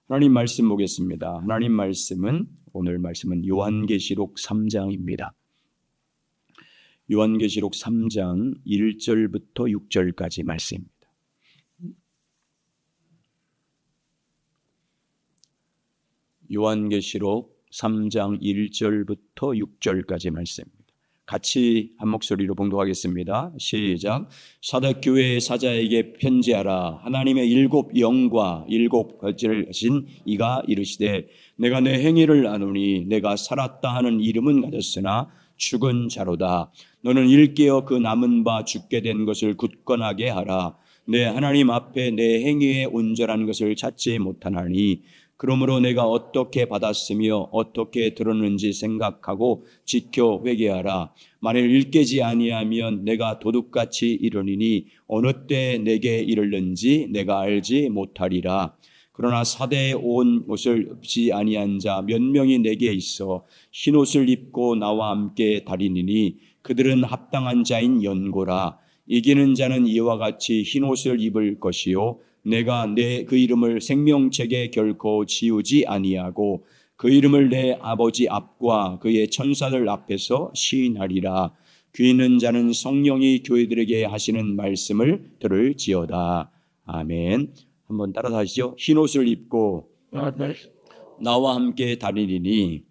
하나님 말씀 보겠습니다. 하나님 말씀은 오늘 말씀은 요한계시록 3장입니다. 요한계시록 3장 1절부터 6절까지 말씀입니다. 요한계시록 3장 1절부터 6절까지 말씀입니다. 같이 한 목소리로 봉독하겠습니다. 시작. 사도교회의 사자에게 편지하라. 하나님의 일곱 영과 일곱 거지를 하신 이가 이르시되 내가 내 행위를 아노니 내가 살았다 하는 이름은 가졌으나 죽은 자로다. 너는 일깨어 그 남은 바 죽게 된 것을 굳건하게 하라. 내 하나님 앞에 내 행위에 온전한 것을 찾지 못하나니 그러므로 내가 어떻게 받았으며 어떻게 들었는지 생각하고 지켜 회개하라. 만일 일깨지 아니하면 내가 도둑같이 이르리니 어느 때 내게 이르는지 내가 알지 못하리라. 그러나 사대에 온 옷을 입지 아니한 자 몇 명이 내게 있어 흰옷을 입고 나와 함께 다니니 그들은 합당한 자인 연고라. 이기는 자는 이와 같이 흰옷을 입을 것이요 내가 그 이름을 생명책에 결코 지우지 아니하고 그 이름을 내 아버지 앞과 그의 천사들 앞에서 시인하리라. 귀 있는 자는 성령이 교회들에게 하시는 말씀을 들을지어다. 아멘. 한번 따라서 하시죠. 흰옷을 입고 나와 함께 다니니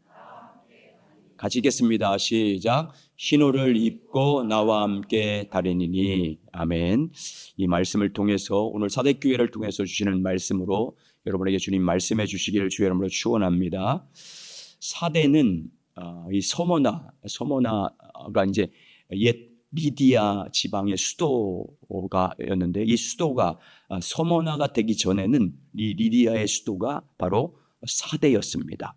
같이 읽겠습니다. 시작. 흰옷을 입고 나와 함께 다니니. 아멘. 이 말씀을 통해서 오늘 사대교회를 통해서 주시는 말씀으로 여러분에게 주님 말씀해 주시기를 주의 이름으로 축원합니다. 사대는 이 서머나가 이제 옛 리디아 지방의 수도가였는데 이 수도가 서머나가 되기 전에는 이 리디아의 수도가 바로 사대였습니다.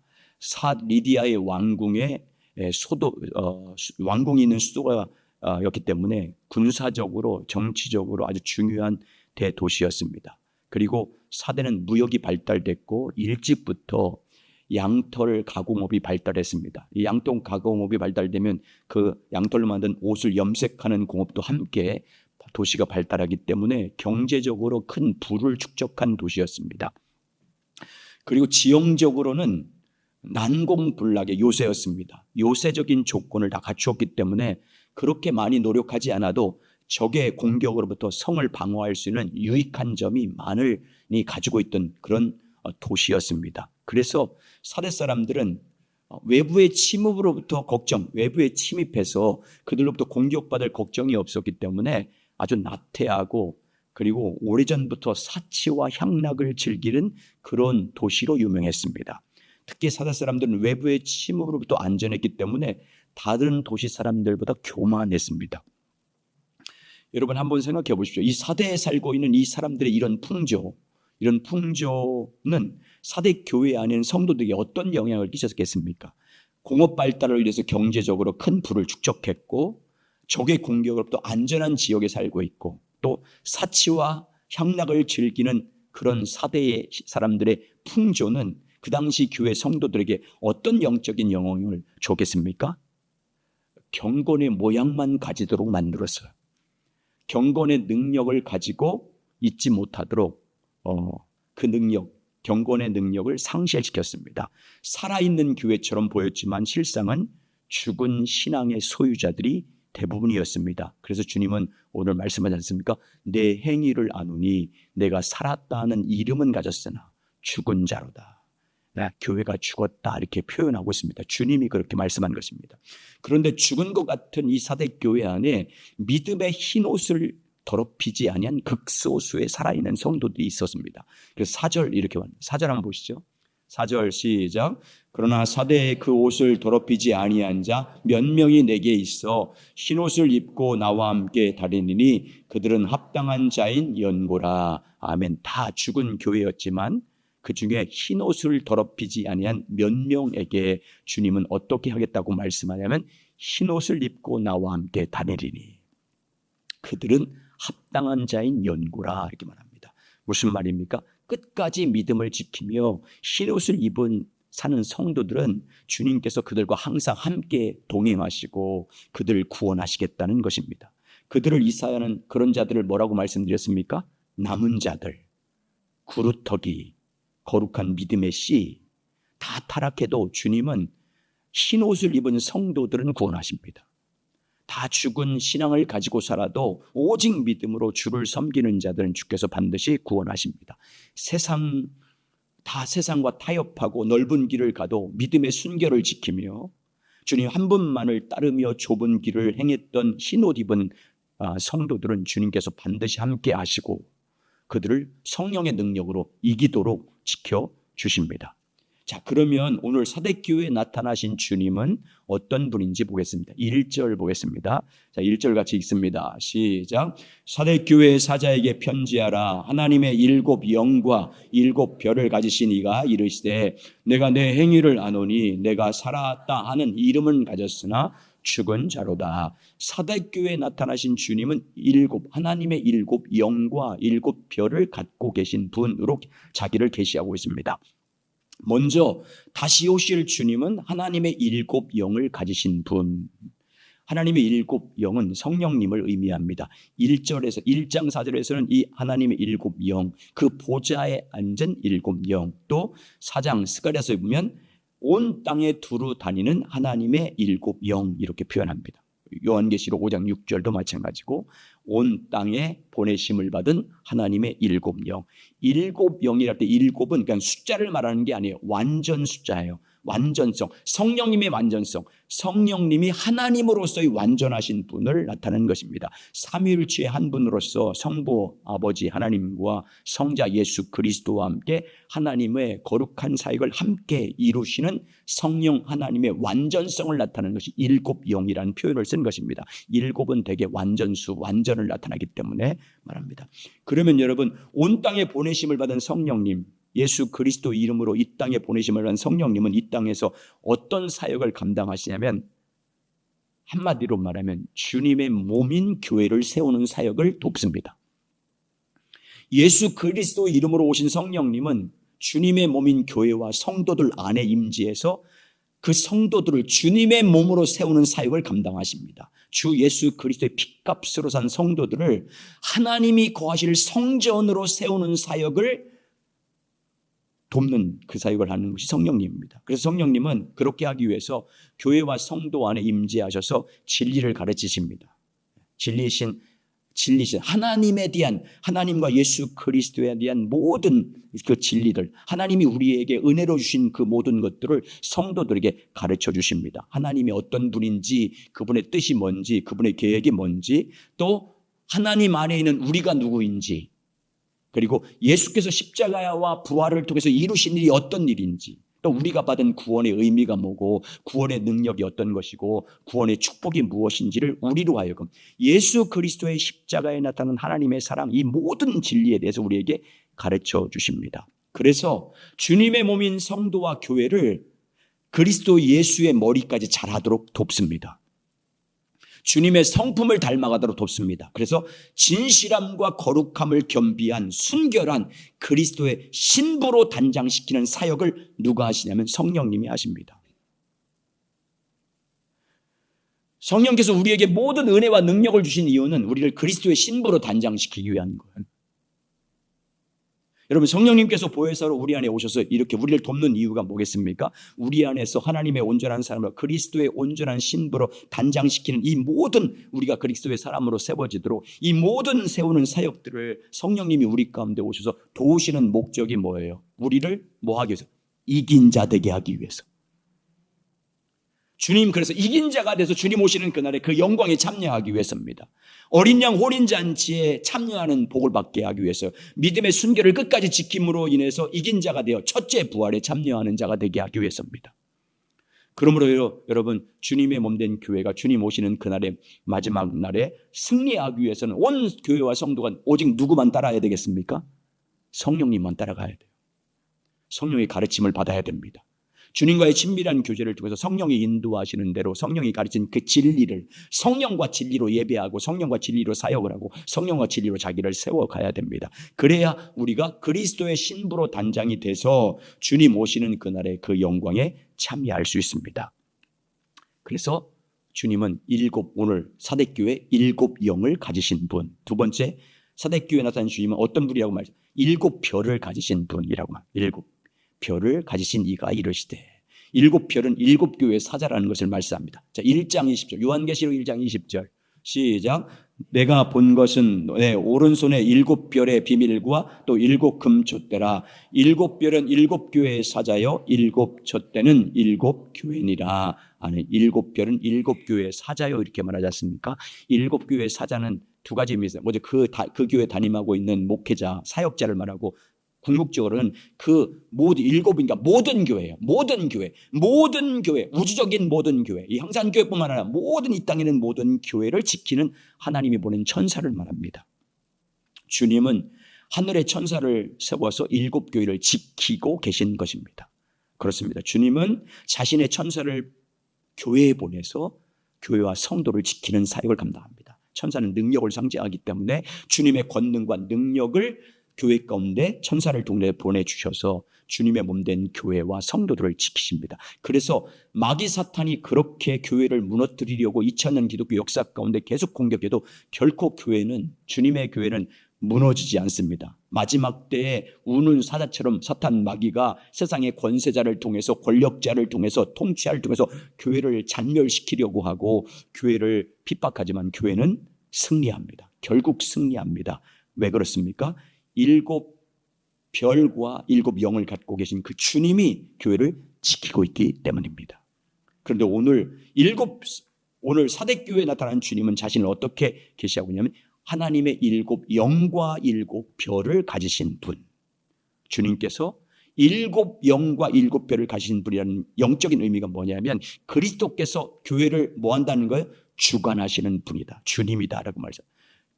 리디아의 왕궁의 왕궁이 있는 수도였기 때문에 군사적으로 정치적으로 아주 중요한 대도시였습니다. 그리고 사대는 무역이 발달됐고 일찍부터 양털 가공업이 발달했습니다. 이 양털 가공업이 발달되면 그 양털로 만든 옷을 염색하는 공업도 함께 도시가 발달하기 때문에 경제적으로 큰 부를 축적한 도시였습니다. 그리고 지형적으로는 난공불락의 요새였습니다. 요새적인 조건을 다 갖추었기 때문에 그렇게 많이 노력하지 않아도 적의 공격으로부터 성을 방어할 수 있는 유익한 점이 많이 가지고 있던 그런 도시였습니다. 그래서 사대 사람들은 외부의 침입으로부터 외부에 침입해서 그들로부터 공격받을 걱정이 없었기 때문에 아주 나태하고 그리고 오래전부터 사치와 향락을 즐기는 그런 도시로 유명했습니다. 특히 사대 사람들은 외부의 침입으로부터 안전했기 때문에 다른 도시 사람들보다 교만했습니다. 여러분 한번 생각해 보십시오. 이 사대에 살고 있는 이 사람들의 이런 풍조는 사대 교회 안에 성도들에게 어떤 영향을 끼쳤겠습니까? 공업 발달을 위해서 경제적으로 큰 부를 축적했고 적의 공격으로부터 안전한 지역에 살고 있고 또 사치와 향락을 즐기는 그런 사대의 사람들의 풍조는 그 당시 교회 성도들에게 어떤 영적인 영향을 줬겠습니까? 경건의 모양만 가지도록 만들었어요. 경건의 능력을 가지고 잊지 못하도록 경건의 능력을 상실시켰습니다. 살아있는 교회처럼 보였지만 실상은 죽은 신앙의 소유자들이 대부분이었습니다. 그래서 주님은 오늘 말씀하지 않습니까? 내 행위를 아노니 내가 살았다 하는 이름은 가졌으나 죽은 자로다. 교회가 죽었다 이렇게 표현하고 있습니다. 주님이 그렇게 말씀한 것입니다. 그런데 죽은 것 같은 이 사대교회 안에 믿음의 흰옷을 더럽히지 아니한 극소수의 살아있는 성도들이 있었습니다. 그래서 4절 이렇게 왔습니다. 4절 한번 보시죠. 4절 시작. 그러나 사대에 그 옷을 더럽히지 아니한 자 몇 명이 내게 있어 흰옷을 입고 나와 함께 다니니 그들은 합당한 자인 연고라. 아멘. 다 죽은 교회였지만 그 중에 흰옷을 더럽히지 아니한 몇 명에게 주님은 어떻게 하겠다고 말씀하냐면 흰옷을 입고 나와 함께 다니리니 그들은 합당한 자인 연고라 이렇게 말합니다. 무슨 말입니까? 끝까지 믿음을 지키며 흰옷을 입은 사는 성도들은 주님께서 그들과 항상 함께 동행하시고 그들을 구원하시겠다는 것입니다. 그들을 이사야는 그런 자들을 뭐라고 말씀드렸습니까? 남은 자들, 구루터기, 거룩한 믿음의 씨, 다 타락해도 주님은 흰 옷을 입은 성도들은 구원하십니다. 다 죽은 신앙을 가지고 살아도 오직 믿음으로 주를 섬기는 자들은 주께서 반드시 구원하십니다. 세상과 타협하고 넓은 길을 가도 믿음의 순결을 지키며 주님 한 분만을 따르며 좁은 길을 행했던 흰 옷 입은 성도들은 주님께서 반드시 함께 하시고 그들을 성령의 능력으로 이기도록 지켜주십니다. 자, 그러면 오늘 사대교회에 나타나신 주님은 어떤 분인지 보겠습니다. 1절 보겠습니다. 자, 1절 같이 읽습니다. 시작. 사대교회 사자에게 편지하라. 하나님의 7 영과 7 별을 가지신 이가 이르시되 내가 내 행위를 아노니 내가 살았다 하는 이름은 가졌으나 죽은 자로다. 사대교회에 나타나신 주님은 하나님의 7 영과 7 별을 갖고 계신 분으로 자기를 계시하고 있습니다. 먼저 다시 오실 주님은 하나님의 7 영을 가지신 분. 하나님의 7 영은 성령님을 의미합니다. 1장 4절에서는 이 하나님의 7 영, 그 보좌에 앉은 7 영, 또 4장 스가랴서에 보면 온 땅에 두루 다니는 하나님의 7 영 이렇게 표현합니다. 요한계시록 5장 6절도 마찬가지고 온 땅에 보내심을 받은 하나님의 7 영. 7 영이랄 때 7은 그냥 숫자를 말하는 게 아니에요. 완전 숫자예요. 완전성, 성령님의 완전성, 성령님이 하나님으로서의 완전하신 분을 나타내는 것입니다. 삼위일체의 한 분으로서 성부 아버지 하나님과 성자 예수 그리스도와 함께 하나님의 거룩한 사역을 함께 이루시는 성령 하나님의 완전성을 나타내는 것이 7 영이라는 표현을 쓴 것입니다. 7은 되게 완전수, 완전을 나타나기 때문에 말합니다. 그러면 여러분, 온 땅에 보내심을 받은 성령님, 예수 그리스도 이름으로 이 땅에 보내심을 받은 성령님은 이 땅에서 어떤 사역을 감당하시냐면 한마디로 말하면 주님의 몸인 교회를 세우는 사역을 돕습니다. 예수 그리스도 이름으로 오신 성령님은 주님의 몸인 교회와 성도들 안에 임재해서 그 성도들을 주님의 몸으로 세우는 사역을 감당하십니다. 주 예수 그리스도의 핏값으로 산 성도들을 하나님이 거하실 성전으로 세우는 사역을 돕는 그 사역을 하는 것이 성령님입니다. 그래서 성령님은 그렇게 하기 위해서 교회와 성도 안에 임재하셔서 진리를 가르치십니다. 진리신 하나님에 대한, 하나님과 예수 그리스도에 대한 모든 그 진리들, 하나님이 우리에게 은혜로 주신 그 모든 것들을 성도들에게 가르쳐 주십니다. 하나님이 어떤 분인지, 그분의 뜻이 뭔지, 그분의 계획이 뭔지, 또 하나님 안에 있는 우리가 누구인지, 그리고 예수께서 십자가와 부활을 통해서 이루신 일이 어떤 일인지, 또 우리가 받은 구원의 의미가 뭐고 구원의 능력이 어떤 것이고 구원의 축복이 무엇인지를 우리로 하여금 예수 그리스도의 십자가에 나타난 하나님의 사랑, 이 모든 진리에 대해서 우리에게 가르쳐 주십니다. 그래서 주님의 몸인 성도와 교회를 그리스도 예수의 머리까지 잘하도록 돕습니다. 주님의 성품을 닮아가도록 돕습니다. 그래서 진실함과 거룩함을 겸비한 순결한 그리스도의 신부로 단장시키는 사역을 누가 하시냐면 성령님이 하십니다. 성령께서 우리에게 모든 은혜와 능력을 주신 이유는 우리를 그리스도의 신부로 단장시키기 위한 거예요. 여러분, 성령님께서 보혜사로 우리 안에 오셔서 이렇게 우리를 돕는 이유가 뭐겠습니까? 우리 안에서 하나님의 온전한 사람으로 그리스도의 온전한 신부로 단장시키는 이 모든, 우리가 그리스도의 사람으로 세워지도록 이 모든 세우는 사역들을 성령님이 우리 가운데 오셔서 도우시는 목적이 뭐예요? 우리를 뭐 하기 위해서? 이긴 자 되게 하기 위해서. 주님, 그래서 이긴 자가 돼서 주님 오시는 그날에 그 영광에 참여하기 위해서입니다. 어린 양 혼인잔치에 참여하는 복을 받게 하기 위해서, 믿음의 순결을 끝까지 지킴으로 인해서 이긴 자가 되어 첫째 부활에 참여하는 자가 되게 하기 위해서입니다. 그러므로 여러분, 주님의 몸된 교회가 주님 오시는 그날의 마지막 날에 승리하기 위해서는 온 교회와 성도가 오직 누구만 따라야 되겠습니까? 성령님만 따라가야 돼요. 성령의 가르침을 받아야 됩니다. 주님과의 친밀한 교제를 통해서 성령이 인도하시는 대로 성령이 가르친 그 진리를 성령과 진리로 예배하고 성령과 진리로 사역을 하고 성령과 진리로 자기를 세워가야 됩니다. 그래야 우리가 그리스도의 신부로 단장이 돼서 주님 오시는 그날의 그 영광에 참여할 수 있습니다. 그래서 주님은 오늘 사대교회 7 영을 가지신 분. 두 번째, 사대교회에 나타난 주님은 어떤 분이라고 말했죠? 7 별을 가지신 분이라고 말합니다. 별을 가지신 이가 이르시되. 일곱 별은 일곱 교회의 사자라는 것을 말씀합니다. 자, 1장 20절, 요한계시록 1장 20절 시작. 내가 본 것은 내 오른손에 일곱 별의 비밀과 또 일곱 금촛대라. 일곱 별은 일곱 교회의 사자요 일곱 촛대는 일곱 교회니라. 아니, 일곱 별은 일곱 교회의 사자요 이렇게 말하지 않습니까? 일곱 교회의 사자는 두 가지 의미가 있어요. 먼저 그 교회 담임하고 있는 목회자, 사역자를 말하고, 궁극적으로는 그 모든 일곱이니까 모든 교회예요. 모든 교회, 우주적인 모든 교회, 이 형산교회뿐만 아니라 모든 이 땅에 있는 모든 교회를 지키는 하나님이 보낸 천사를 말합니다. 주님은 하늘의 천사를 세워서 일곱 교회를 지키고 계신 것입니다. 그렇습니다. 주님은 자신의 천사를 교회에 보내서 교회와 성도를 지키는 사역을 감당합니다. 천사는 능력을 상징하기 때문에 주님의 권능과 능력을 교회 가운데 천사를 통해 보내주셔서 주님의 몸된 교회와 성도들을 지키십니다. 그래서 마귀 사탄이 그렇게 교회를 무너뜨리려고 2000년 기독교 역사 가운데 계속 공격해도 결코 주님의 교회는 무너지지 않습니다. 마지막 때에 우는 사자처럼 사탄 마귀가 세상의 권세자를 통해서, 권력자를 통해서, 통치자를 통해서 교회를 잔멸시키려고 하고 교회를 핍박하지만 교회는 승리합니다. 결국 승리합니다. 왜 그렇습니까? 일곱 별과 일곱 영을 갖고 계신 그 주님이 교회를 지키고 있기 때문입니다. 그런데 오늘 사대교회에 나타난 주님은 자신을 어떻게 계시하고 있냐면 하나님의 일곱 영과 일곱 별을 가지신 분. 주님께서 일곱 영과 일곱 별을 가지신 분이라는 영적인 의미가 뭐냐면 그리스도께서 교회를 뭐 한다는 거예요? 주관하시는 분이다. 주님이다라고 말이죠.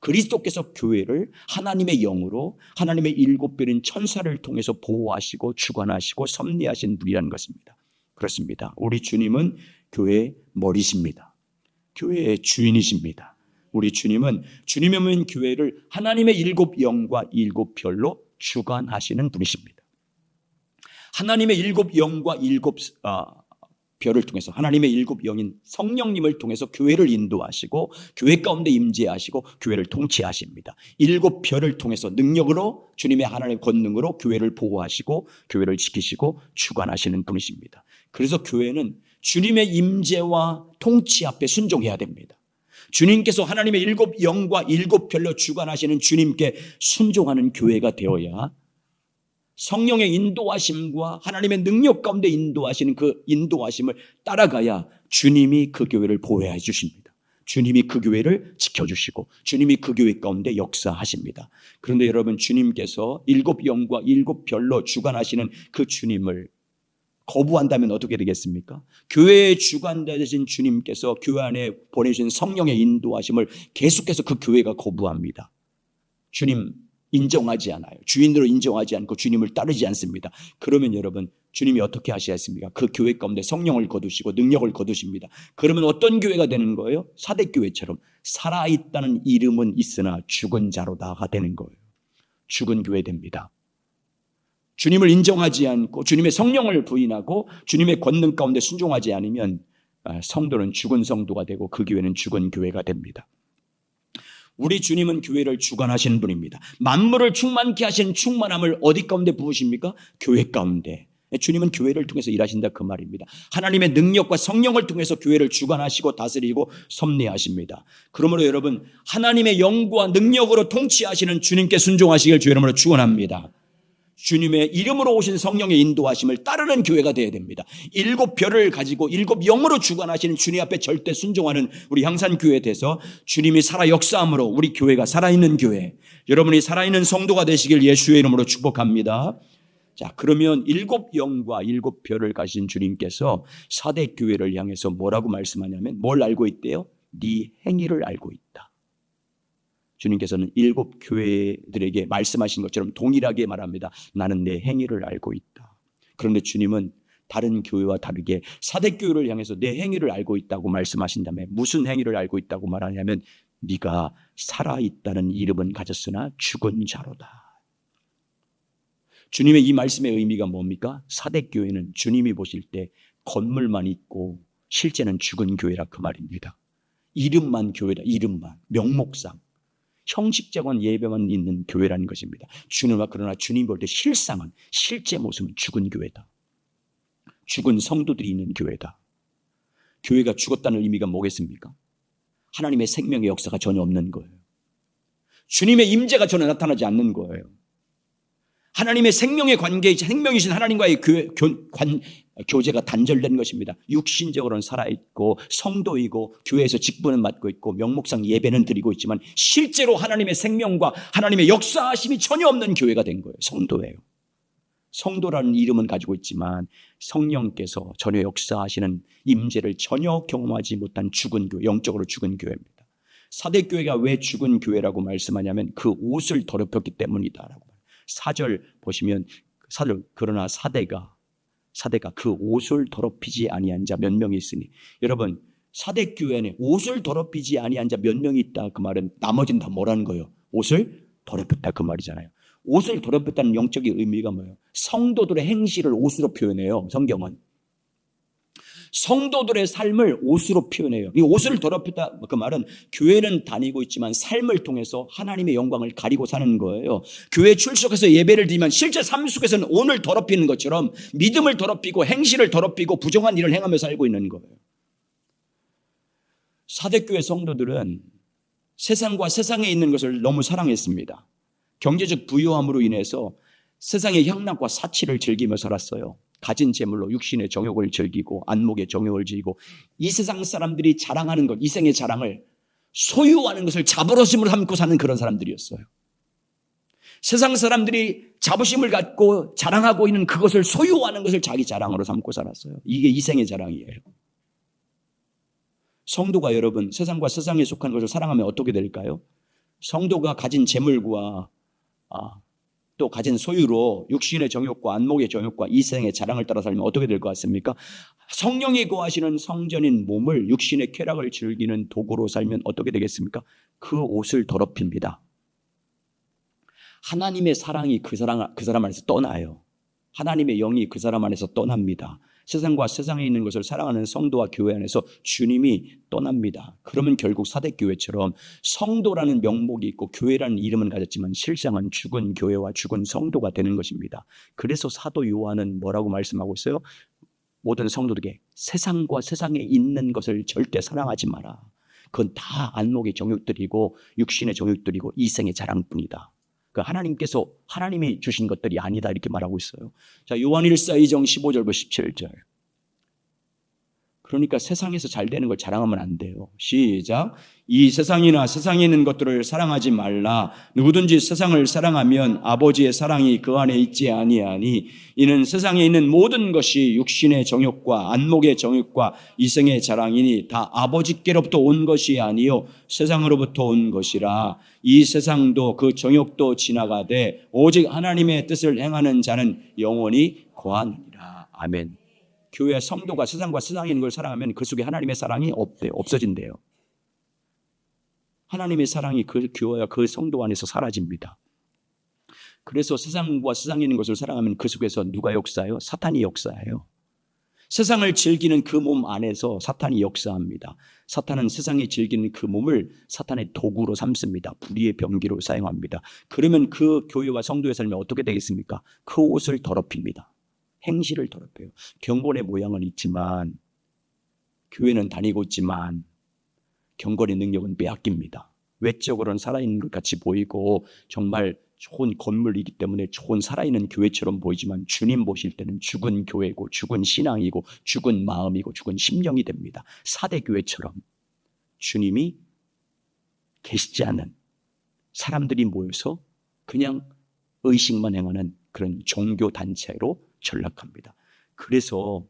그리스도께서 교회를 하나님의 영으로 하나님의 일곱 별인 천사를 통해서 보호하시고 주관하시고 섭리하신 분이라는 것입니다. 그렇습니다. 우리 주님은 교회의 머리십니다. 교회의 주인이십니다. 우리 주님은 주님의 몸인 교회를 하나님의 일곱 영과 일곱 별로 주관하시는 분이십니다. 하나님의 일곱 영과 일곱 별을 통해서 하나님의 일곱 영인 성령님을 통해서 교회를 인도하시고 교회 가운데 임재하시고 교회를 통치하십니다. 일곱 별을 통해서 능력으로 주님의 하나님의 권능으로 교회를 보호하시고 교회를 지키시고 주관하시는 분이십니다. 그래서 교회는 주님의 임재와 통치 앞에 순종해야 됩니다. 주님께서 하나님의 일곱 영과 일곱 별로 주관하시는 주님께 순종하는 교회가 되어야 성령의 인도하심과 하나님의 능력 가운데 인도하시는 그 인도하심을 따라가야 주님이 그 교회를 보호해 주십니다. 주님이 그 교회를 지켜주시고 주님이 그 교회 가운데 역사하십니다. 그런데 여러분, 주님께서 일곱 영과 일곱 별로 주관하시는 그 주님을 거부한다면 어떻게 되겠습니까? 교회의 주관자이신 주님께서 교회 안에 보내주신 성령의 인도하심을 계속해서 그 교회가 거부합니다. 주님 인정하지 않아요. 주인으로 인정하지 않고 주님을 따르지 않습니다. 그러면 여러분, 주님이 어떻게 하시겠습니까? 그 교회 가운데 성령을 거두시고 능력을 거두십니다. 그러면 어떤 교회가 되는 거예요? 사대교회처럼 살아있다는 이름은 있으나 죽은 자로다가 되는 거예요. 죽은 교회 됩니다. 주님을 인정하지 않고 주님의 성령을 부인하고 주님의 권능 가운데 순종하지 않으면 성도는 죽은 성도가 되고 그 교회는 죽은 교회가 됩니다. 우리 주님은 교회를 주관하시는 분입니다. 만물을 충만케 하신 충만함을 어디 가운데 부으십니까? 교회 가운데. 주님은 교회를 통해서 일하신다 그 말입니다. 하나님의 능력과 성령을 통해서 교회를 주관하시고 다스리고 섭리하십니다. 그러므로 여러분, 하나님의 영과 능력으로 통치하시는 주님께 순종하시길 주 이름으로 축원합니다. 주님의 이름으로 오신 성령의 인도하심을 따르는 교회가 되어야 됩니다. 일곱 별을 가지고 일곱 영으로 주관하시는 주님 앞에 절대 순종하는 우리 향산교회에 대해서 주님이 살아 역사함으로 우리 교회가 살아있는 교회, 여러분이 살아있는 성도가 되시길 예수의 이름으로 축복합니다. 자, 그러면 일곱 영과 일곱 별을 가진 주님께서 사대교회를 향해서 뭐라고 말씀하냐면 뭘 알고 있대요? 네 행위를 알고 있다. 주님께서는 일곱 교회들에게 말씀하신 것처럼 동일하게 말합니다. 나는 내 행위를 알고 있다. 그런데 주님은 다른 교회와 다르게 사대교회를 향해서 내 행위를 알고 있다고 말씀하신다며 무슨 행위를 알고 있다고 말하냐면 네가 살아있다는 이름은 가졌으나 죽은 자로다. 주님의 이 말씀의 의미가 뭡니까? 사대교회는 주님이 보실 때 건물만 있고 실제는 죽은 교회라 그 말입니다. 이름만 교회다. 이름만, 명목상. 형식적인 예배만 있는 교회라는 것입니다. 그러나 주님 볼 때 실상은, 실제 모습은 죽은 교회다. 죽은 성도들이 있는 교회다. 교회가 죽었다는 의미가 뭐겠습니까? 하나님의 생명의 역사가 전혀 없는 거예요. 주님의 임재가 전혀 나타나지 않는 거예요. 하나님의 생명의 관계, 생명이신 하나님과의 교제가 단절된 것입니다. 육신적으로는 살아있고 성도이고 교회에서 직분은 맡고 있고 명목상 예배는 드리고 있지만 실제로 하나님의 생명과 하나님의 역사하심이 전혀 없는 교회가 된 거예요. 성도예요. 성도라는 이름은 가지고 있지만 성령께서 전혀 역사하시는 임재를 전혀 경험하지 못한 죽은 교회, 영적으로 죽은 교회입니다. 사대교회가 왜 죽은 교회라고 말씀하냐면 그 옷을 더럽혔기 때문이다라고. 4절 보시면 그러나 사대가 그 옷을 더럽히지 아니한 자 몇 명이 있으니, 여러분 사대교회는 옷을 더럽히지 아니한 자 몇 명이 있다 그 말은 나머지는 다 뭐라는 거예요? 옷을 더럽혔다 그 말이잖아요. 옷을 더럽혔다는 영적인 의미가 뭐예요? 성도들의 행실을 옷으로 표현해요. 성경은 성도들의 삶을 옷으로 표현해요. 이 옷을 더럽혔다 그 말은 교회는 다니고 있지만 삶을 통해서 하나님의 영광을 가리고 사는 거예요. 교회에 출석해서 예배를 드리면 실제 삶 속에서는 옷을 더럽히는 것처럼 믿음을 더럽히고 행실을 더럽히고 부정한 일을 행하며 살고 있는 거예요. 사대교회 성도들은 세상과 세상에 있는 것을 너무 사랑했습니다. 경제적 부유함으로 인해서 세상의 향락과 사치를 즐기며 살았어요. 가진 재물로 육신의 정욕을 즐기고 안목의 정욕을 즐기고 이 세상 사람들이 자랑하는 것, 이생의 자랑을 소유하는 것을 자부심을 삼고 사는 그런 사람들이었어요. 세상 사람들이 자부심을 갖고 자랑하고 있는 그것을 소유하는 것을 자기 자랑으로 삼고 살았어요. 이게 이생의 자랑이에요. 성도가 여러분 세상과 세상에 속한 것을 사랑하면 어떻게 될까요? 성도가 가진 재물과 또 가진 소유로 육신의 정욕과 안목의 정욕과 이생의 자랑을 따라 살면 어떻게 될 것 같습니까? 성령이 거하시는 성전인 몸을 육신의 쾌락을 즐기는 도구로 살면 어떻게 되겠습니까? 그 옷을 더럽힙니다. 하나님의 사랑이 그 사람 안에서 떠나요. 하나님의 영이 그 사람 안에서 떠납니다. 세상과 세상에 있는 것을 사랑하는 성도와 교회 안에서 주님이 떠납니다. 그러면 결국 사대교회처럼 성도라는 명목이 있고 교회라는 이름은 가졌지만 실상은 죽은 교회와 죽은 성도가 되는 것입니다. 그래서 사도 요한은 뭐라고 말씀하고 있어요? 모든 성도들에게 세상과 세상에 있는 것을 절대 사랑하지 마라. 그건 다 안목의 정욕들이고 육신의 정욕들이고 이생의 자랑뿐이다. 하나님께서 하나님이 주신 것들이 아니다 이렇게 말하고 있어요. 자, 요한 1서 2정 15절부터 17절. 그러니까 세상에서 잘 되는 걸 자랑하면 안 돼요. 시작. 이 세상이나 세상에 있는 것들을 사랑하지 말라. 누구든지 세상을 사랑하면 아버지의 사랑이 그 안에 있지 아니하니 이는 세상에 있는 모든 것이 육신의 정욕과 안목의 정욕과 이생의 자랑이니 다 아버지께로부터 온 것이 아니요 세상으로부터 온 것이라. 이 세상도 그 정욕도 지나가되 오직 하나님의 뜻을 행하는 자는 영원히 거하느니라. 아멘. 교회 성도가 세상과 세상에 있는 걸 사랑하면 그 속에 하나님의 사랑이 없어진대요. 하나님의 사랑이 그 교회와 그 성도 안에서 사라집니다. 그래서 세상과 세상에 있는 것을 사랑하면 그 속에서 누가 역사해요? 사탄이 역사해요. 세상을 즐기는 그 몸 안에서 사탄이 역사합니다. 사탄은 세상에 즐기는 그 몸을 사탄의 도구로 삼습니다. 불의의 병기로 사용합니다. 그러면 그 교회와 성도의 삶이 어떻게 되겠습니까? 그 옷을 더럽힙니다. 행실을 더럽혀요. 경건의 모양은 있지만 교회는 다니고 있지만 경건의 능력은 빼앗깁니다. 외적으로는 살아있는 것 같이 보이고 정말 좋은 건물이기 때문에 좋은 살아있는 교회처럼 보이지만 주님 보실 때는 죽은 교회고 죽은 신앙이고 죽은 마음이고 죽은 심령이 됩니다. 사대교회처럼 주님이 계시지 않은 사람들이 모여서 그냥 의식만 행하는 그런 종교단체로 전락합니다. 그래서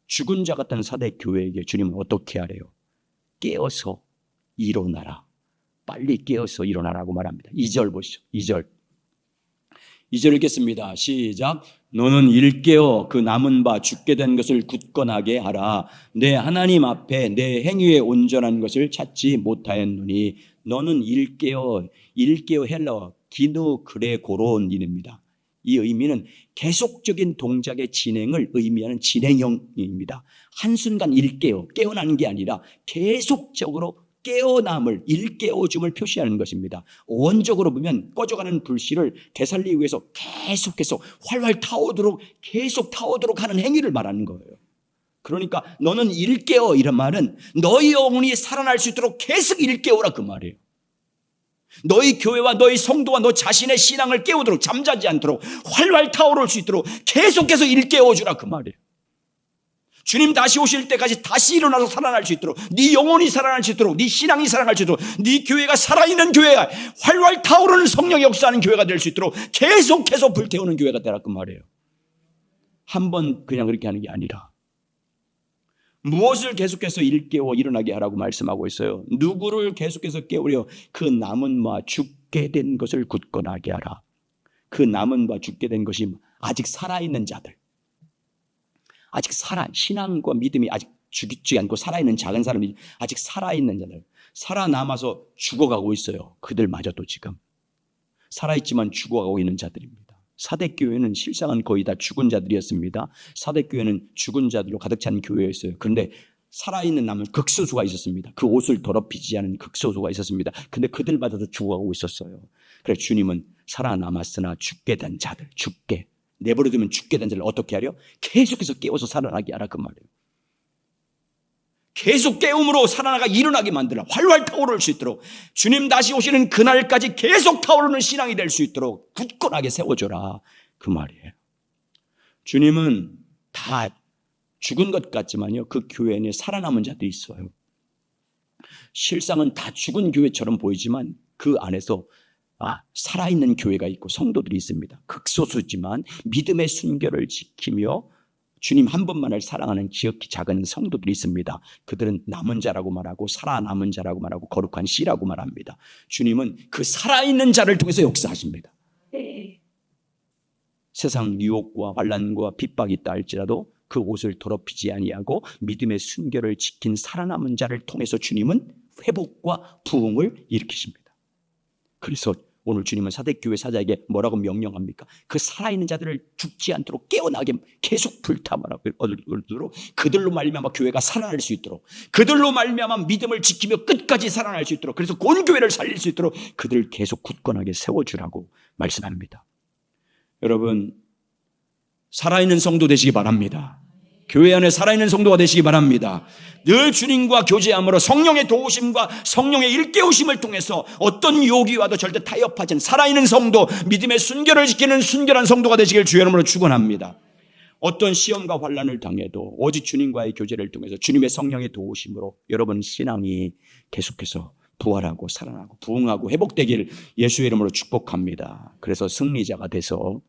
죽은 자 같은 사대교회에게 주님은 어떻게 하래요? 깨어서 일어나라. 빨리 깨어서 일어나라고 말합니다. 2절 보시죠. 2절 읽겠습니다. 시작. 너는 일깨어 그 남은 바 죽게 된 것을 굳건하게 하라. 내 하나님 앞에 내 행위에 온전한 것을 찾지 못하였느니. 너는 일깨어 헬라어 기누 그레고로온 일입니다. 이 의미는 계속적인 동작의 진행을 의미하는 진행형입니다. 한순간 깨어나는 게 아니라 계속적으로 깨어남을, 일깨워줌을 표시하는 것입니다. 원적으로 보면 꺼져가는 불씨를 되살리기 위해서 계속해서 활활 타오도록 계속 타오도록 하는 행위를 말하는 거예요. 그러니까 너는 일깨워 이런 말은 너희 영혼이 살아날 수 있도록 계속 일깨워라 그 말이에요. 너희 교회와 너희 성도와 너 자신의 신앙을 깨우도록, 잠자지 않도록 활활 타오를 수 있도록 계속해서 일깨워주라 그 말이에요. 주님 다시 오실 때까지 다시 일어나서 살아날 수 있도록, 네 영혼이 살아날 수 있도록, 네 신앙이 살아날 수 있도록, 네 교회가 살아있는 교회가, 활활 타오르는 성령이 역사하는 교회가 될 수 있도록 계속해서 불태우는 교회가 되라 그 말이에요. 한 번 그냥 그렇게 하는 게 아니라 무엇을 계속해서 일깨워 일어나게 하라고 말씀하고 있어요. 누구를 계속해서 깨우려? 그 남은 바 죽게 된 것을 굳건하게 하라. 그 남은 바 죽게 된 것이 아직 살아있는 자들, 아직 신앙과 믿음이 아직 죽지 않고 살아있는 작은 사람이 아직 살아있는 자들, 살아남아서 죽어가고 있어요. 그들마저도 지금 살아있지만 죽어가고 있는 자들입니다. 사대교회는 실상은 거의 다 죽은 자들이었습니다. 사대교회는 죽은 자들로 가득 찬 교회였어요. 그런데 살아있는 남은 극소수가 있었습니다. 그 옷을 더럽히지 않은 극소수가 있었습니다. 근데 그들마저도 죽어가고 있었어요. 그래서 주님은 살아남았으나 죽게 된 자들, 죽게 내버려두면 죽게 된 자를 어떻게 하려? 계속해서 깨워서 살아나게 하라 그 말이에요. 계속 깨움으로 살아나가 일어나게 만들라. 활활 타오를 수 있도록, 주님 다시 오시는 그날까지 계속 타오르는 신앙이 될 수 있도록 굳건하게 세워줘라 그 말이에요. 주님은 다 죽은 것 같지만요, 그 교회에 살아남은 자들이 있어요. 실상은 다 죽은 교회처럼 보이지만 그 안에서 살아있는 교회가 있고 성도들이 있습니다. 극소수지만 믿음의 순결을 지키며 주님 한 분만을 사랑하는 지극히 작은 성도들이 있습니다. 그들은 남은 자라고 말하고 살아남은 자라고 말하고 거룩한 씨라고 말합니다. 주님은 그 살아있는 자를 통해서 역사하십니다. 세상 유혹과 환난과 핍박이 있다 할지라도 그 옷을 더럽히지 아니하고 믿음의 순결을 지킨 살아남은 자를 통해서 주님은 회복과 부흥을 일으키십니다. 그래서 오늘 주님은 사대교회 사자에게 뭐라고 명령합니까? 그 살아있는 자들을 죽지 않도록 깨어나게 계속 불타도록, 그들로 말미암아 교회가 살아날 수 있도록, 그들로 말미암아 믿음을 지키며 끝까지 살아날 수 있도록, 그래서 온 교회를 살릴 수 있도록 그들을 계속 굳건하게 세워주라고 말씀합니다. 여러분, 살아있는 성도 되시기 바랍니다. 교회 안에 살아있는 성도가 되시기 바랍니다. 늘 주님과 교제함으로 성령의 도우심과 성령의 일깨우심을 통해서 어떤 유혹이 와도 절대 타협하지 않는 살아있는 성도, 믿음의 순결을 지키는 순결한 성도가 되시길 주의 이름으로 축원합니다. 어떤 시험과 환난을 당해도 오직 주님과의 교제를 통해서 주님의 성령의 도우심으로 여러분 신앙이 계속해서 부활하고 살아나고 부흥하고 회복되길 예수의 이름으로 축복합니다. 그래서 승리자가 돼서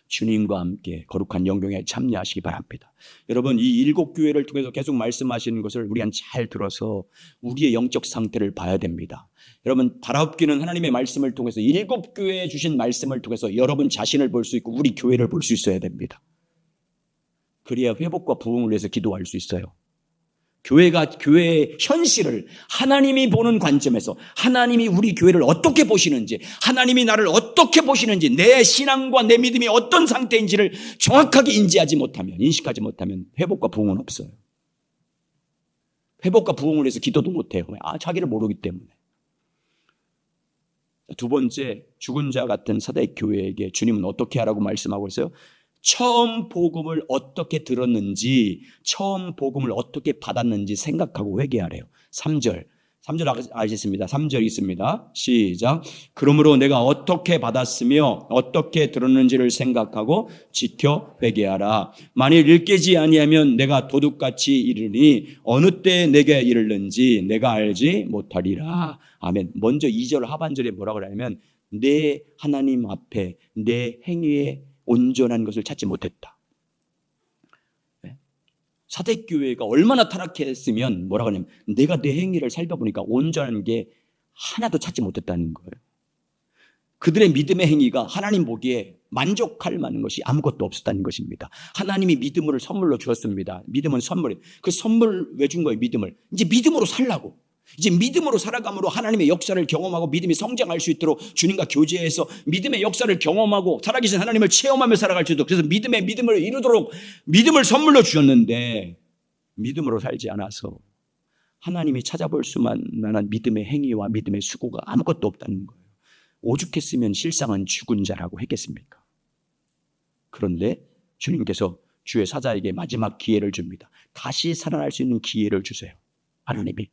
주님과 함께 거룩한 영광에 참여하시기 바랍니다. 여러분, 이 7교회를 통해서 계속 말씀하시는 것을 우리가 잘 들어서 우리의 영적 상태를 봐야 됩니다. 여러분, 바라옵기는 하나님의 말씀을 통해서 7교회에 주신 말씀을 통해서 여러분 자신을 볼 수 있고 우리 교회를 볼 수 있어야 됩니다. 그래야 회복과 부흥을 위해서 기도할 수 있어요. 교회의 현실을 하나님이 보는 관점에서 하나님이 우리 교회를 어떻게 보시는지, 하나님이 나를 어떻게 보시는지, 내 신앙과 내 믿음이 어떤 상태인지를 정확하게 인식하지 못하면 회복과 부흥은 없어요. 회복과 부흥을 위해서 기도도 못해요. 자기를 모르기 때문에. 두 번째, 죽은 자 같은 사대교회에게 주님은 어떻게 하라고 말씀하고 있어요? 처음 복음을 어떻게 들었는지, 처음 복음을 어떻게 받았는지 생각하고 회개하래요. 3절 아시겠습니다. 3절 있습니다. 시작. 그러므로 내가 어떻게 받았으며 어떻게 들었는지를 생각하고 지켜 회개하라. 만일 일깨지 아니하면 내가 도둑같이 이르니 어느 때 내게 이르는지 내가 알지 못하리라. 아멘. 먼저 2절 하반절에 뭐라고 하냐면 내 하나님 앞에 내 행위에 온전한 것을 찾지 못했다. 사대교회가 얼마나 타락했으면 뭐라고 하냐면 내가 내 행위를 살펴보니까 온전한 게 하나도 찾지 못했다는 거예요. 그들의 믿음의 행위가 하나님 보기에 만족할 만한 것이 아무것도 없었다는 것입니다. 하나님이 믿음을 선물로 주었습니다. 믿음은 선물이에요. 그 선물 왜 준 거예요? 믿음을. 이제 믿음으로 살라고. 이제 믿음으로 살아감으로 하나님의 역사를 경험하고 믿음이 성장할 수 있도록 주님과 교제해서 믿음의 역사를 경험하고 살아계신 하나님을 체험하며 살아갈 수 있도록, 그래서 믿음을 이루도록 믿음을 선물로 주셨는데 믿음으로 살지 않아서 하나님이 찾아볼 수만한 믿음의 행위와 믿음의 수고가 아무것도 없다는 거예요. 오죽했으면 실상은 죽은 자라고 했겠습니까? 그런데 주님께서 주의 사자에게 마지막 기회를 줍니다. 다시 살아날 수 있는 기회를 주세요. 하나님이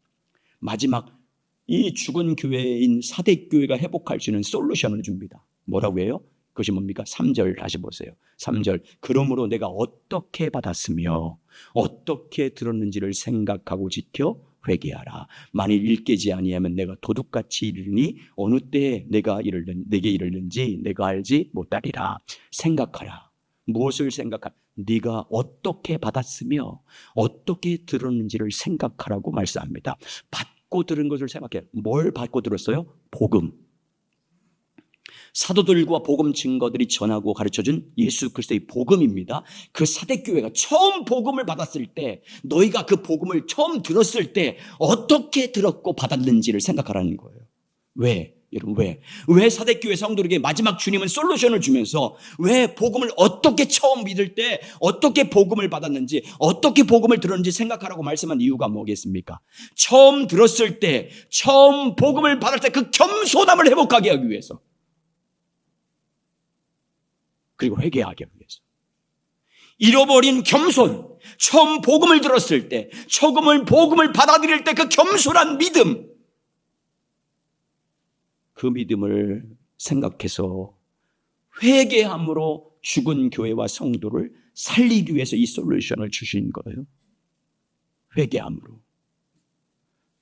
마지막 이 죽은 교회인 사대교회가 회복할 수 있는 솔루션을 줍니다. 뭐라고 해요? 그것이 뭡니까? 3절 다시 보세요. 3절. 그러므로 내가 어떻게 받았으며 어떻게 들었는지를 생각하고 지켜 회개하라. 만일 일깨지 아니하면 내가 도둑같이 이르니 어느 때에 내게 이르는지 내가 알지 못하리라. 생각하라. 무엇을 생각하라? 네가 어떻게 받았으며 어떻게 들었는지를 생각하라고 말씀합니다. 받고 들은 것을 생각해요. 뭘 받고 들었어요? 복음. 사도들과 복음 증거들이 전하고 가르쳐준 예수 그리스도의 복음입니다. 그 사대교회가 처음 복음을 받았을 때, 너희가 그 복음을 처음 들었을 때 어떻게 들었고 받았는지를 생각하라는 거예요. 왜? 여러분 왜 사대교회 성도에게 마지막 주님은 솔루션을 주면서 왜 복음을 어떻게 처음 믿을 때 어떻게 복음을 받았는지 어떻게 복음을 들었는지 생각하라고 말씀한 이유가 뭐겠습니까? 처음 들었을 때, 처음 복음을 받을 때 그 겸손함을 회복하게 하기 위해서, 그리고 회개하기 위해서. 잃어버린 겸손, 처음 복음을 들었을 때, 처음 복음을 받아들일 때 그 겸손한 믿음, 그 믿음을 생각해서 회개함으로 죽은 교회와 성도를 살리기 위해서 이 솔루션을 주신 거예요. 회개함으로.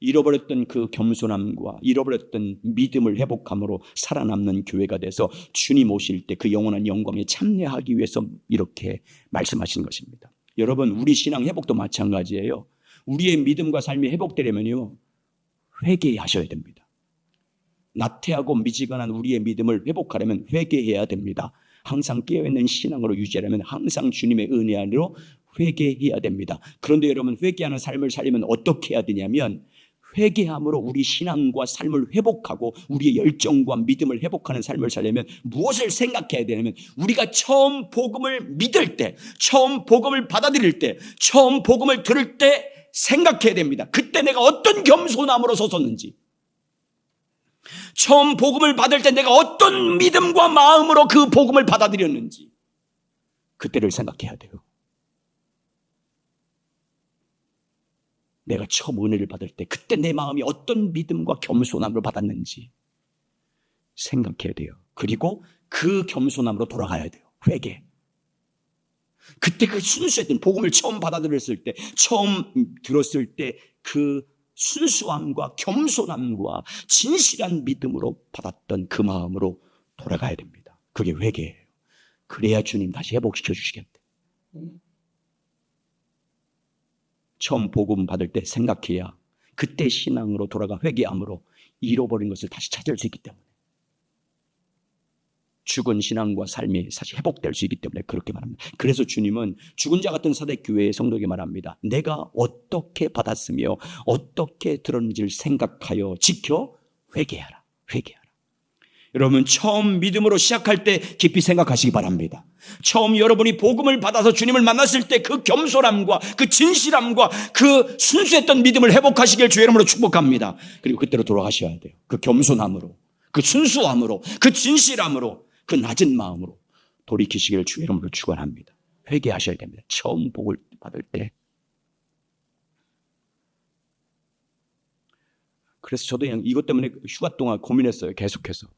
잃어버렸던 그 겸손함과 잃어버렸던 믿음을 회복함으로 살아남는 교회가 돼서 주님 오실 때 그 영원한 영광에 참여하기 위해서 이렇게 말씀하신 것입니다. 여러분, 우리 신앙 회복도 마찬가지예요. 우리의 믿음과 삶이 회복되려면요, 회개하셔야 됩니다. 나태하고 미지근한 우리의 믿음을 회복하려면 회개해야 됩니다. 항상 깨어있는 신앙으로 유지하려면 항상 주님의 은혜 안으로 회개해야 됩니다. 그런데 여러분, 회개하는 삶을 살려면 어떻게 해야 되냐면, 회개함으로 우리 신앙과 삶을 회복하고 우리의 열정과 믿음을 회복하는 삶을 살려면 무엇을 생각해야 되냐면, 우리가 처음 복음을 믿을 때, 처음 복음을 받아들일 때, 처음 복음을 들을 때 생각해야 됩니다. 그때 내가 어떤 겸손함으로 섰었는지, 처음 복음을 받을 때 내가 어떤 믿음과 마음으로 그 복음을 받아들였는지, 그때를 생각해야 돼요. 내가 처음 은혜를 받을 때 그때 내 마음이 어떤 믿음과 겸손함을 받았는지 생각해야 돼요. 그리고 그 겸손함으로 돌아가야 돼요. 회개. 그때 그 순수했던 복음을 처음 받아들였을 때, 처음 들었을 때 그 순수함과 겸손함과 진실한 믿음으로 받았던 그 마음으로 돌아가야 됩니다. 그게 회개예요. 그래야 주님 다시 회복시켜 주시겠대. 처음 복음 받을 때 생각해야 그때 신앙으로 돌아가 회개함으로 잃어버린 것을 다시 찾을 수 있기 때문에, 죽은 신앙과 삶이 다시 회복될 수 있기 때문에 그렇게 말합니다. 그래서 주님은 죽은 자 같은 사대교회의 성도에게 말합니다. 내가 어떻게 받았으며 어떻게 들었는지를 생각하여 지켜 회개하라. 회개하라. 여러분, 처음 믿음으로 시작할 때 깊이 생각하시기 바랍니다. 처음 여러분이 복음을 받아서 주님을 만났을 때 그 겸손함과 그 진실함과 그 순수했던 믿음을 회복하시길 주의 이름으로 축복합니다. 그리고 그때로 돌아가셔야 돼요. 그 겸손함으로, 그 순수함으로, 그 진실함으로, 그 낮은 마음으로 돌이키시기를 주의 이름으로 축원합니다. 회개하셔야 됩니다. 처음 복을 받을 때. 그래서 저도 이것 때문에 휴가 동안 고민했어요. 계속해서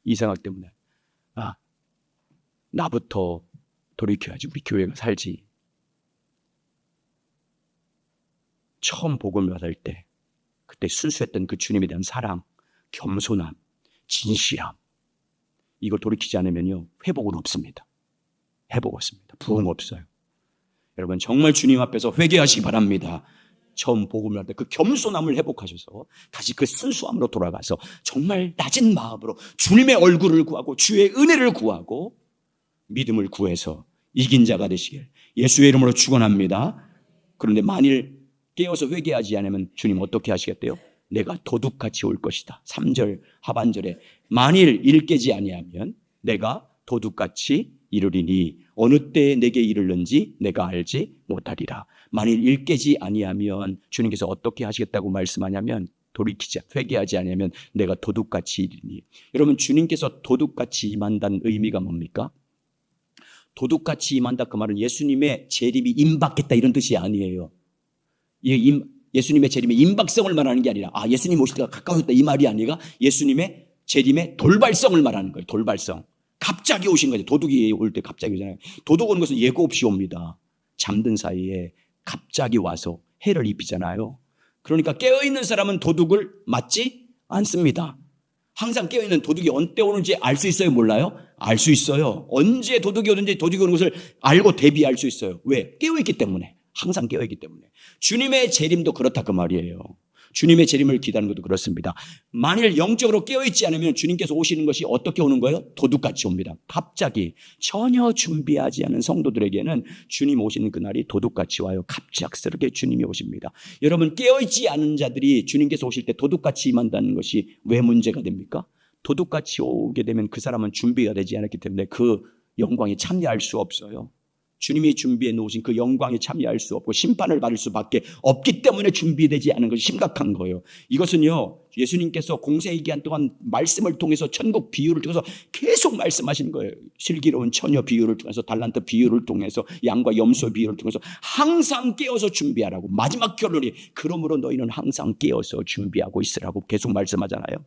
이 생각 때문에, 나부터 돌이켜야지, 우리 교회가 살지. 처음 복음을 받을 때 그때 순수했던 그 주님에 대한 사랑, 겸손함, 진실함, 이걸 돌이키지 않으면요, 회복은 없습니다. 회복 없습니다. 부흥 없어요. 여러분, 정말 주님 앞에서 회개하시기 바랍니다. 처음 복음을 할 때 그 겸손함을 회복하셔서 다시 그 순수함으로 돌아가서 정말 낮은 마음으로 주님의 얼굴을 구하고 주의 은혜를 구하고 믿음을 구해서 이긴 자가 되시길 예수의 이름으로 축원합니다. 그런데 만일 깨어서 회개하지 않으면 주님 어떻게 하시겠대요? 내가 도둑같이 올 것이다. 3절 하반절에 만일 일깨지 아니하면 내가 도둑같이 이르리니 어느 때에 내게 이르는지 내가 알지 못하리라. 만일 일깨지 아니하면 주님께서 어떻게 하시겠다고 말씀하냐면 돌이키지 회개하지 아니하면 내가 도둑같이 이르니. 여러분, 주님께서 도둑같이 임한다는 의미가 뭡니까? 도둑같이 임한다 그 말은 예수님의 재림이 임박했다 이런 뜻이 아니에요. 예수님의 재림의 임박성을 말하는 게 아니라 예수님 오실 때가 가까워졌다 이 말이 아니라 예수님의 재림의 돌발성을 말하는 거예요. 돌발성. 갑자기 오신 거죠. 도둑이 올 때 갑자기 오잖아요. 도둑 오는 것은 예고 없이 옵니다. 잠든 사이에 갑자기 와서 해를 입히잖아요. 그러니까 깨어있는 사람은 도둑을 맞지 않습니다. 항상 깨어있는 도둑이 언제 오는지 알 수 있어요? 몰라요? 알 수 있어요. 언제 도둑이 오는지 도둑이 오는 것을 알고 대비할 수 있어요. 왜? 깨어있기 때문에. 항상 깨어있기 때문에. 주님의 재림도 그렇다 그 말이에요. 주님의 재림을 기다리는 것도 그렇습니다. 만일 영적으로 깨어있지 않으면 주님께서 오시는 것이 어떻게 오는 거예요? 도둑같이 옵니다. 갑자기 전혀 준비하지 않은 성도들에게는 주님 오시는 그날이 도둑같이 와요. 갑작스럽게 주님이 오십니다. 여러분, 깨어있지 않은 자들이 주님께서 오실 때 도둑같이 임한다는 것이 왜 문제가 됩니까? 도둑같이 오게 되면 그 사람은 준비가 되지 않았기 때문에 그 영광에 참여할 수 없어요. 주님이 준비해 놓으신 그 영광에 참여할 수 없고 심판을 받을 수밖에 없기 때문에 준비되지 않은 것이 심각한 거예요. 이것은요, 예수님께서 공생의 기간 동안 말씀을 통해서 천국 비유를 통해서 계속 말씀하신 거예요. 슬기로운 처녀 비유를 통해서, 달란트 비유를 통해서, 양과 염소 비유를 통해서 항상 깨어서 준비하라고. 마지막 결론이 그러므로 너희는 항상 깨어서 준비하고 있으라고 계속 말씀하잖아요.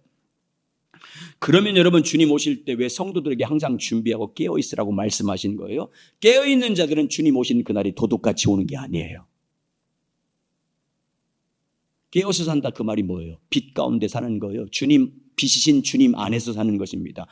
그러면 여러분, 주님 오실 때 왜 성도들에게 항상 준비하고 깨어있으라고 말씀하신 거예요? 깨어있는 자들은 주님 오신 그날이 도둑같이 오는 게 아니에요. 깨어서 산다 그 말이 뭐예요? 빛 가운데 사는 거예요. 빛이신 주님 안에서 사는 것입니다.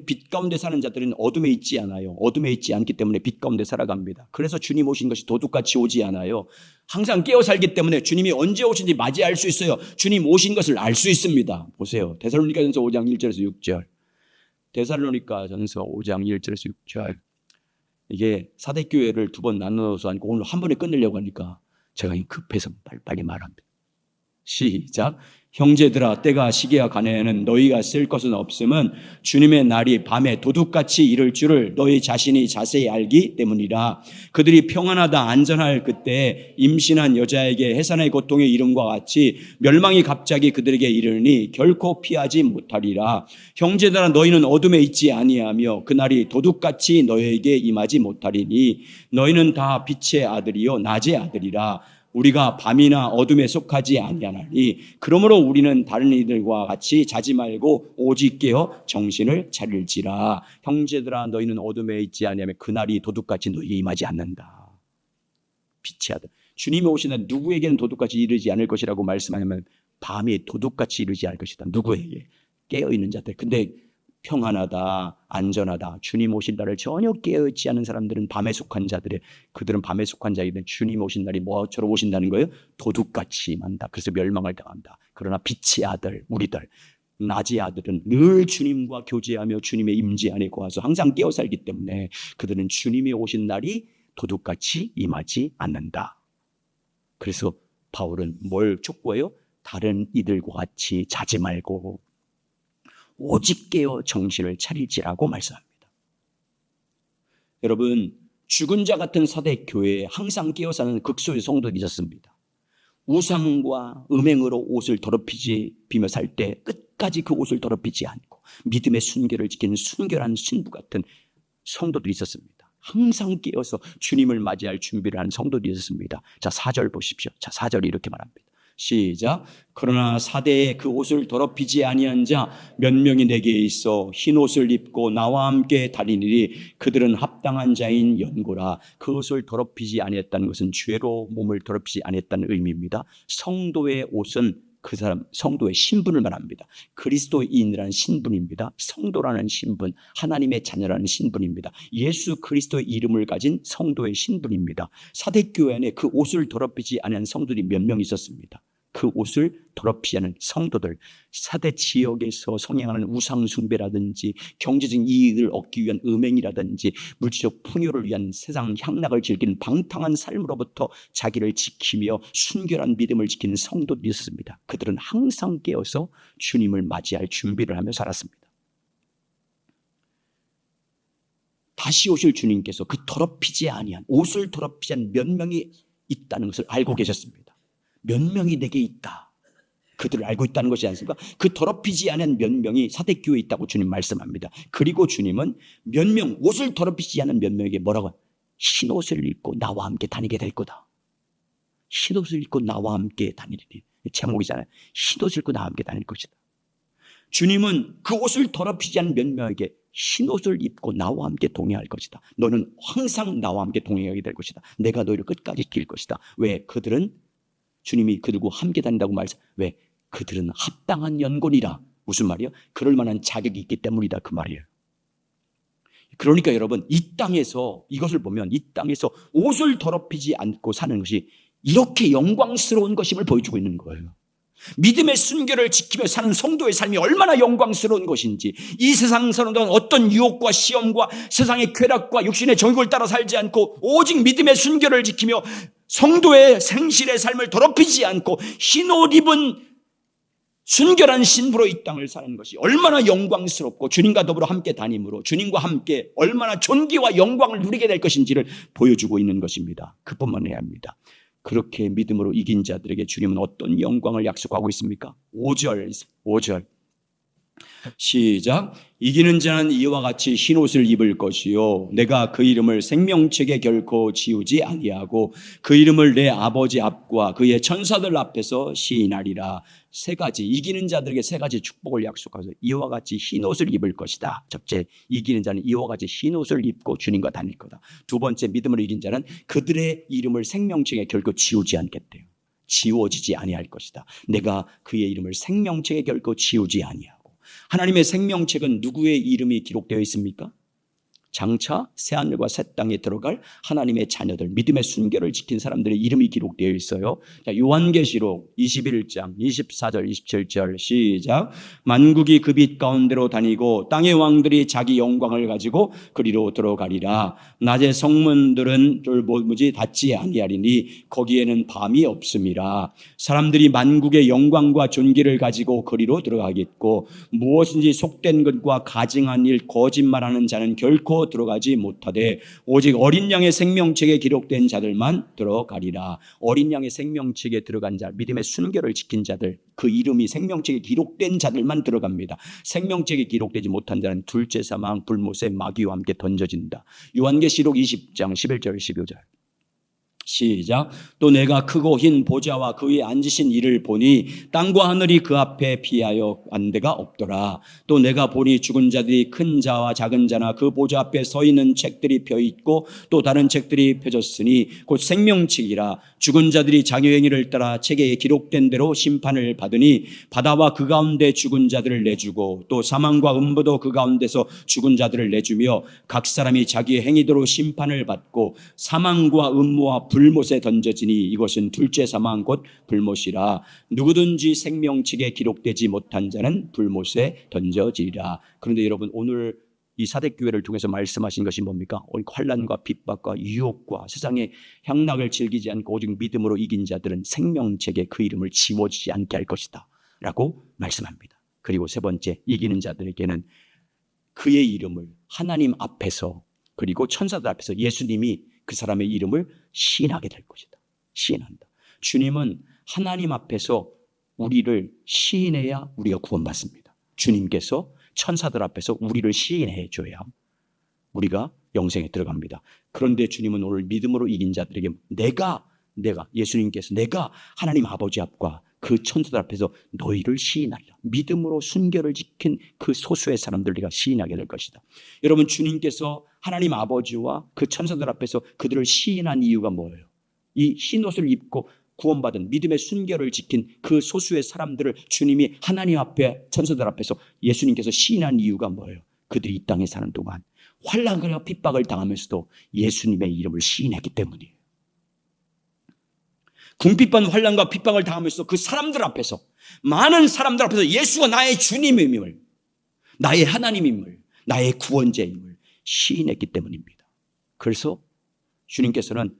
빛 가운데 사는 자들은 어둠에 있지 않아요. 어둠에 있지 않기 때문에 빛 가운데 살아갑니다. 그래서 주님 오신 것이 도둑같이 오지 않아요. 항상 깨어 살기 때문에 주님이 언제 오신지 맞이할 수 있어요. 주님 오신 것을 알 수 있습니다. 보세요. 데살로니가전서 5장 1절에서 6절. 데살로니가전서 5장 1절에서 6절. 이게 사대교회를 두 번 나눠서 하니까 오늘 한 번에 끝내려고 하니까 제가 급해서 빨리 말합니다. 시작. 형제들아, 때가 시기가 가내에는 너희가 쓸 것은 없음은 주님의 날이 밤에 도둑같이 이를 줄을 너희 자신이 자세히 알기 때문이라. 그들이 평안하다 안전할 그때 임신한 여자에게 해산의 고통의 이름과 같이 멸망이 갑자기 그들에게 이르니 결코 피하지 못하리라. 형제들아, 너희는 어둠에 있지 아니하며 그날이 도둑같이 너희에게 임하지 못하리니 너희는 다 빛의 아들이요 낮의 아들이라. 우리가 밤이나 어둠에 속하지 아니하나니 그러므로 우리는 다른 이들과 같이 자지 말고 오직 깨어 정신을 차릴지라. 형제들아, 너희는 어둠에 있지 아니하면 그날이 도둑같이 너희에게 임하지 않는다. 빛의 아들. 주님이 오시는 누구에게는 도둑같이 이르지 않을 것이라고 말씀하냐면 밤이 도둑같이 이르지 않을 것이다. 누구에게? 깨어있는 자들. 근데 평안하다, 안전하다, 주님 오실 날을 전혀 깨어있지 않은 사람들은 밤에 속한 자들의, 그들은 밤에 속한 자이든 주님 오신 날이 뭐처럼 오신다는 거예요? 도둑같이 임한다. 그래서 멸망을 당한다. 그러나 빛의 아들, 우리들, 낮의 아들은 늘 주님과 교제하며 주님의 임재 안에 거하서 항상 깨어 살기 때문에 그들은 주님이 오신 날이 도둑같이 임하지 않는다. 그래서 바울은 뭘 촉구해요? 다른 이들과 같이 자지 말고 오직 깨어 정신을 차릴지라고 말씀합니다. 여러분, 죽은 자 같은 사대 교회에 항상 깨어 사는 극소의 성도들이 있었습니다. 우상과 음행으로 옷을 더럽히며 살 때 끝까지 그 옷을 더럽히지 않고 믿음의 순결을 지키는 순결한 신부 같은 성도들이 있었습니다. 항상 깨어서 주님을 맞이할 준비를 하는 성도들이 있었습니다. 자, 4절 보십시오. 자, 4절이 이렇게 말합니다. 시작. 그러나 사대에 그 옷을 더럽히지 아니한 자 몇 명이 내게 있어 흰 옷을 입고 나와 함께 다니니 그들은 합당한 자인 연고라. 그 옷을 더럽히지 아니했다는 것은 죄로 몸을 더럽히지 아니했다는 의미입니다. 성도의 옷은 그 사람 성도의 신분을 말합니다. 그리스도인이라는 신분입니다. 성도라는 신분, 하나님의 자녀라는 신분입니다. 예수 그리스도의 이름을 가진 성도의 신분입니다. 사대교회 안에 그 옷을 더럽히지 않은 성도들이 몇 명 있었습니다. 그 옷을 더럽히지 않은 성도들, 사대 지역에서 성행하는 우상 숭배라든지 경제적인 이익을 얻기 위한 음행이라든지 물질적 풍요를 위한 세상 향락을 즐기는 방탕한 삶으로부터 자기를 지키며 순결한 믿음을 지키는 성도들이 있었습니다. 그들은 항상 깨어서 주님을 맞이할 준비를 하며 살았습니다. 다시 오실 주님께서 그 더럽히지 아니한, 옷을 더럽히지 않은 몇 명이 있다는 것을 알고 계셨습니다. 몇 명이 내게 있다. 그들을 알고 있다는 것이 아니습니까? 그 더럽히지 않은 몇 명이 사대교회에 있다고 주님 말씀합니다. 그리고 주님은 몇 명, 옷을 더럽히지 않은 몇 명에게 뭐라고? 흰 옷을 입고 나와 함께 다니게 될 거다. 흰 옷을 입고 나와 함께 다니리니. 제목이잖아요. 흰 옷을 입고 나와 함께 다닐 것이다. 주님은 그 옷을 더럽히지 않은 몇 명에게 흰 옷을 입고 나와 함께 동행할 것이다. 너는 항상 나와 함께 동행하게 될 것이다. 내가 너희를 끝까지 지킬 것이다. 왜? 그들은 주님이 그들과 함께 다닌다고 말씀. 왜? 그들은 합당한 연고니라. 무슨 말이요? 그럴 만한 자격이 있기 때문이다. 그 말이에요. 그러니까 여러분, 이 땅에서 이것을 보면 이 땅에서 옷을 더럽히지 않고 사는 것이 이렇게 영광스러운 것임을 보여주고 있는 거예요. 믿음의 순결을 지키며 사는 성도의 삶이 얼마나 영광스러운 것인지, 이 세상에서는 어떤 유혹과 시험과 세상의 쾌락과 육신의 정욕을 따라 살지 않고 오직 믿음의 순결을 지키며 성도의 생실의 삶을 더럽히지 않고 흰 옷 입은 순결한 신부로 이 땅을 사는 것이 얼마나 영광스럽고 주님과 더불어 함께 다님으로 주님과 함께 얼마나 존귀와 영광을 누리게 될 것인지를 보여주고 있는 것입니다. 그뿐만 아니라 합니다. 그렇게 믿음으로 이긴 자들에게 주님은 어떤 영광을 약속하고 있습니까? 5절 시작. 이기는 자는 이와 같이 흰옷을 입을 것이요 내가 그 이름을 생명책에 결코 지우지 아니하고 그 이름을 내 아버지 앞과 그의 천사들 앞에서 시인하리라. 세 가지, 이기는 자들에게 세 가지 축복을 약속하셔서 이와 같이 흰옷을 입을 것이다. 첫째, 이기는 자는 이와 같이 흰옷을 입고 주님과 다닐 거다. 두 번째, 믿음으로 이긴 자는 그들의 이름을 생명책에 결코 지우지 않겠대요. 지워지지 아니할 것이다. 내가 그의 이름을 생명책에 결코 지우지 아니하고. 하나님의 생명책은 누구의 이름이 기록되어 있습니까? 장차 새하늘과 새 땅에 들어갈 하나님의 자녀들, 믿음의 순결을 지킨 사람들의 이름이 기록되어 있어요. 자, 요한계시록 21장 24절 27절 시작. 만국이 그 빛 가운데로 다니고 땅의 왕들이 자기 영광을 가지고 그리로 들어가리라. 낮의 성문들은 닫지 아니하리니 거기에는 밤이 없음이라. 사람들이 만국의 영광과 존귀를 가지고 그리로 들어가겠고 무엇인지 속된 것과 가증한 일 거짓말하는 자는 결코 들어가지 못하되 오직 어린 양의 생명책에 기록된 자들만 들어가리라. 어린 양의 생명책에 들어간 자, 믿음의 순결을 지킨 자들, 그 이름이 생명책에 기록된 자들만 들어갑니다. 생명책에 기록되지 못한 자는 둘째 사망 불못의 마귀와 함께 던져진다. 요한계시록 20장 11절 15절 시작. 또 내가 크고 흰 보좌와 그 위에 앉으신 이를 보니 땅과 하늘이 그 앞에 피하여 안데가 없더라. 또 내가 보니 죽은 자들이 큰 자와 작은 자나 그 보좌 앞에 서 있는 책들이 펴 있고 또 다른 책들이 펴졌으니 곧 생명책이라. 죽은 자들이 자기 행위를 따라 책에 기록된 대로 심판을 받으니 바다와 그 가운데 죽은 자들을 내주고 또 사망과 음부도 그 가운데서 죽은 자들을 내주며 각 사람이 자기의 행위대로 심판을 받고 사망과 음모와 불못에 던져지니 이것은 둘째 사망 곧 불못이라. 누구든지 생명책에 기록되지 못한 자는 불못에 던져지리라. 그런데 여러분, 오늘 이 사대교회를 통해서 말씀하신 것이 뭡니까? 환난과 핍박과 유혹과 세상의 향락을 즐기지 않고 오직 믿음으로 이긴 자들은 생명책에 그 이름을 지워지지 않게 할 것이다 라고 말씀합니다. 그리고 세 번째, 이기는 자들에게는 그의 이름을 하나님 앞에서 그리고 천사들 앞에서 예수님이 그 사람의 이름을 시인하게 될 것이다. 시인한다. 주님은 하나님 앞에서 우리를 시인해야 우리가 구원받습니다. 주님께서 천사들 앞에서 우리를 시인해 줘야 우리가 영생에 들어갑니다. 그런데 주님은 오늘 믿음으로 이긴 자들에게 내가 예수님께서 내가 하나님 아버지 앞과 그 천사들 앞에서 너희를 시인하리라. 믿음으로 순결을 지킨 그 소수의 사람들 우리가 시인하게 될 것이다. 여러분, 주님께서 하나님 아버지와 그 천사들 앞에서 그들을 시인한 이유가 뭐예요? 이 흰옷을 입고 구원받은 믿음의 순결을 지킨 그 소수의 사람들을 주님이 하나님 앞에 천사들 앞에서 예수님께서 시인한 이유가 뭐예요? 그들이 이 땅에 사는 동안 환난과 핍박을 당하면서도 예수님의 이름을 시인했기 때문이에요. 궁핍한 환난과 핍박을 당하면서 그 사람들 앞에서, 많은 사람들 앞에서 예수가 나의 주님임을, 나의 하나님임을, 나의 구원자임을 시인했기 때문입니다. 그래서 주님께서는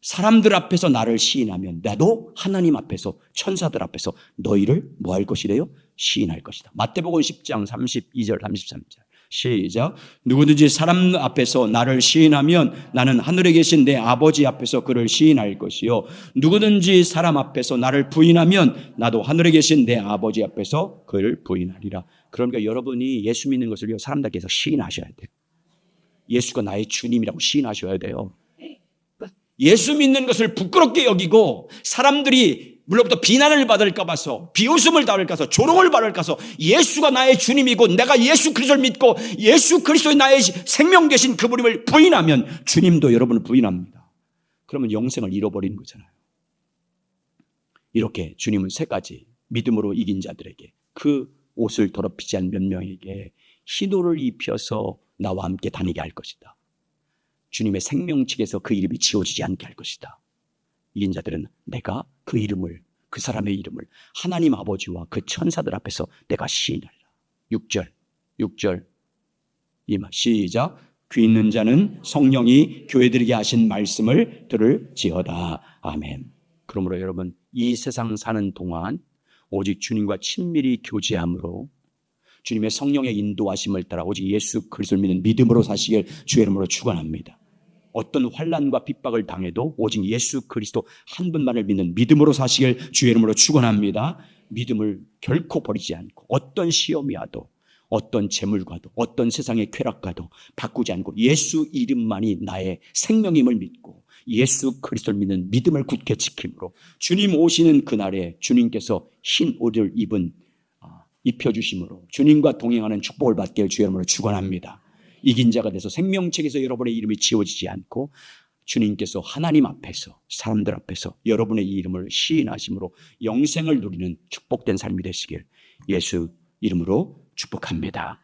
사람들 앞에서 나를 시인하면 나도 하나님 앞에서 천사들 앞에서 너희를 뭐 할 것이래요? 시인할 것이다. 마태복음 10장 32절 33절 시작. 누구든지 사람 앞에서 나를 시인하면 나는 하늘에 계신 내 아버지 앞에서 그를 시인할 것이요, 누구든지 사람 앞에서 나를 부인하면 나도 하늘에 계신 내 아버지 앞에서 그를 부인하리라. 그러니까 여러분이 예수 믿는 것을 사람들께서 시인하셔야 돼요. 예수가 나의 주님이라고 시인하셔야 돼요. 예수 믿는 것을 부끄럽게 여기고 사람들이 물로부터 비난을 받을까 봐서, 비웃음을 당할까 봐서, 조롱을 받을까 봐서 예수가 나의 주님이고 내가 예수 그리스도를 믿고 예수 그리스도의 나의 생명 되신 그분임을 부인하면 주님도 여러분을 부인합니다. 그러면 영생을 잃어버리는 거잖아요. 이렇게 주님은 세 가지 믿음으로 이긴 자들에게, 그 옷을 더럽히지 않은 몇 명에게 흰 옷을 입혀서 나와 함께 다니게 할 것이다. 주님의 생명책에서 그 이름이 지워지지 않게 할 것이다. 이긴 자들은 내가 그 이름을, 그 사람의 이름을 하나님 아버지와 그 천사들 앞에서 내가 시인하리라. 6절 시작. 귀 있는 자는 성령이 교회들에게 하신 말씀을 들을지어다. 아멘. 그러므로 여러분, 이 세상 사는 동안 오직 주님과 친밀히 교제함으로 주님의 성령의 인도하심을 따라 오직 예수 그리스도를 믿는 믿음으로 사시길 주의 이름으로 축원합니다. 어떤 환난과 핍박을 당해도 오직 예수 그리스도 한 분만을 믿는 믿음으로 사시길 주의 이름으로 축원합니다. 믿음을 결코 버리지 않고 어떤 시험이 와도, 어떤 재물과도, 어떤 세상의 쾌락과도 바꾸지 않고 예수 이름만이 나의 생명임을 믿고 예수 그리스도를 믿는 믿음을 굳게 지킴으로 주님 오시는 그날에 주님께서 흰 옷을 입혀주심으로 주님과 동행하는 축복을 받게 주의 이름으로 축원합니다. 이긴 자가 돼서 생명책에서 여러분의 이름이 지워지지 않고 주님께서 하나님 앞에서, 사람들 앞에서 여러분의 이름을 시인하심으로 영생을 누리는 축복된 삶이 되시길 예수 이름으로 축복합니다.